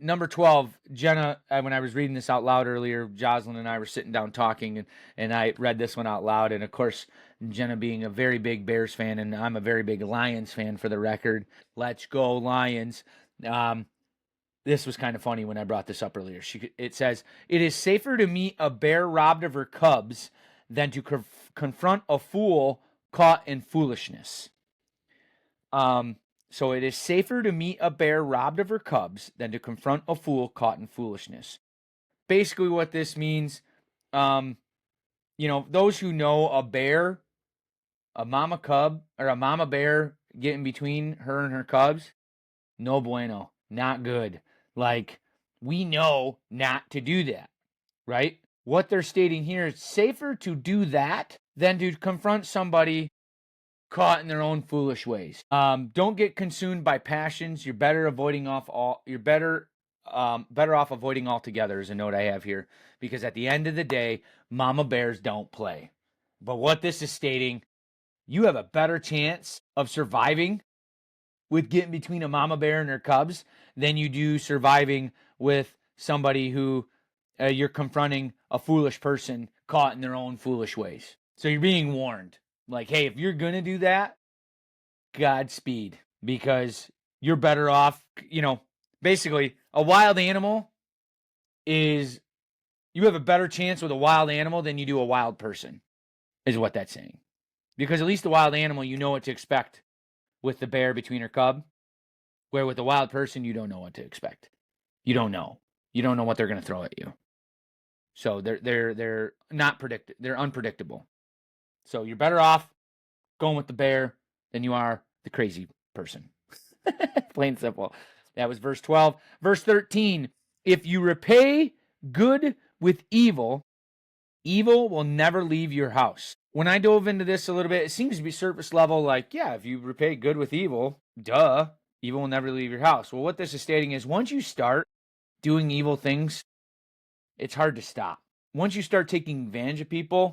Number 12, Jenna, when I was reading this out loud earlier, Jocelyn and I were sitting down talking, and I read this one out loud. And of course, Jenna being a very big Bears fan, and I'm a very big Lions fan for the record. Let's go, Lions. This was kind of funny when I brought this up earlier. It says, it is safer to meet a bear robbed of her cubs than to confront a fool caught in foolishness. So it is safer to meet a bear robbed of her cubs than to confront a fool caught in foolishness. Basically what this means, those who know a bear, a mama cub, or a mama bear getting between her and her cubs, no bueno, not good. Like, we know not to do that, right? What they're stating here is safer to do that than to confront somebody caught in their own foolish ways. Don't get consumed by passions. You're better off avoiding altogether is a note I have here, because at the end of the day, mama bears don't play. But what this is stating, you have a better chance of surviving with getting between a mama bear and her cubs than you do surviving with somebody who you're confronting a foolish person caught in their own foolish ways. So you're being warned. Like, hey, if you're going to do that, Godspeed, because you're better off, basically a wild animal you have a better chance with a wild animal than you do a wild person, is what that's saying. Because at least the wild animal, you know what to expect with the bear between her cub, where with the wild person, you don't know what to expect. You don't know. You don't know what they're going to throw at you. So they're not predicted. They're unpredictable. So you're better off going with the bear than you are the crazy person. Plain and simple. That was verse 12. Verse 13, if you repay good with evil, evil will never leave your house. When I dove into this a little bit, it seems to be surface level, like, yeah, if you repay good with evil, duh, evil will never leave your house. Well, what this is stating is once you start doing evil things, it's hard to stop. Once you start taking advantage of people,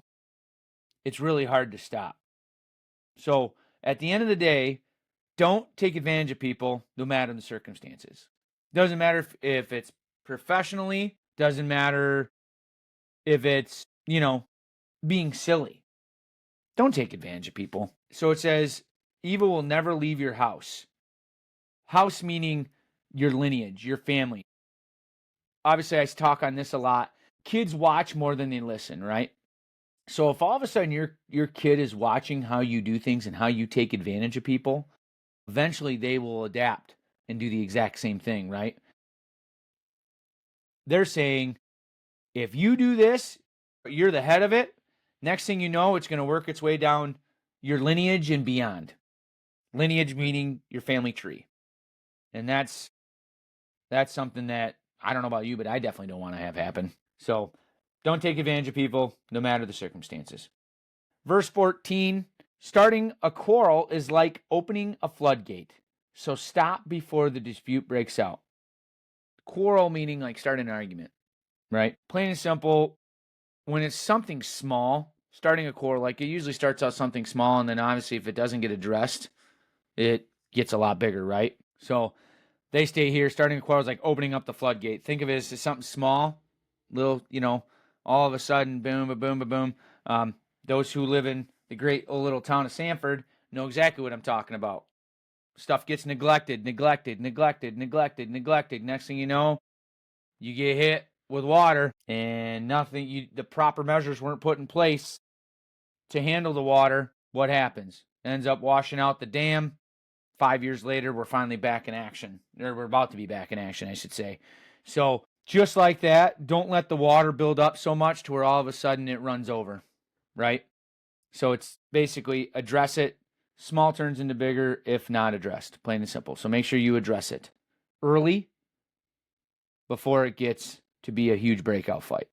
it's really hard to stop. So at the end of the day, don't take advantage of people no matter the circumstances. Doesn't matter if it's professionally, doesn't matter if it's, being silly. Don't take advantage of people. So it says, evil will never leave your house. House meaning your lineage, your family. Obviously, I talk on this a lot. Kids watch more than they listen, right? So if all of a sudden your kid is watching how you do things and how you take advantage of people, eventually they will adapt and do the exact same thing, right? They're saying, if you do this, you're the head of it. Next thing you know, it's going to work its way down your lineage and beyond. Lineage meaning your family tree. And that's something that, I don't know about you, but I definitely don't want to have happen. So don't take advantage of people, no matter the circumstances. Verse 14, starting a quarrel is like opening a floodgate. So stop before the dispute breaks out. Quarrel meaning like starting an argument, right? Plain and simple, when it's something small, starting a quarrel, like it usually starts out something small, and then obviously if it doesn't get addressed, it gets a lot bigger, right? So they stay here, starting a quarrel is like opening up the floodgate. Think of it as something small, little, all of a sudden, boom, boom, boom, boom. Those who live in the great old little town of Sanford know exactly what I'm talking about. Stuff gets neglected. Next thing you know, you get hit with water, and the proper measures weren't put in place to handle the water. What happens? Ends up washing out the dam. 5 years later, we're finally back in action. Or we're about to be back in action, I should say. So just like that, don't let the water build up so much to where all of a sudden it runs over, right? So it's basically address it. Small turns into bigger if not addressed, plain and simple. So make sure you address it early before it gets to be a huge breakout fight.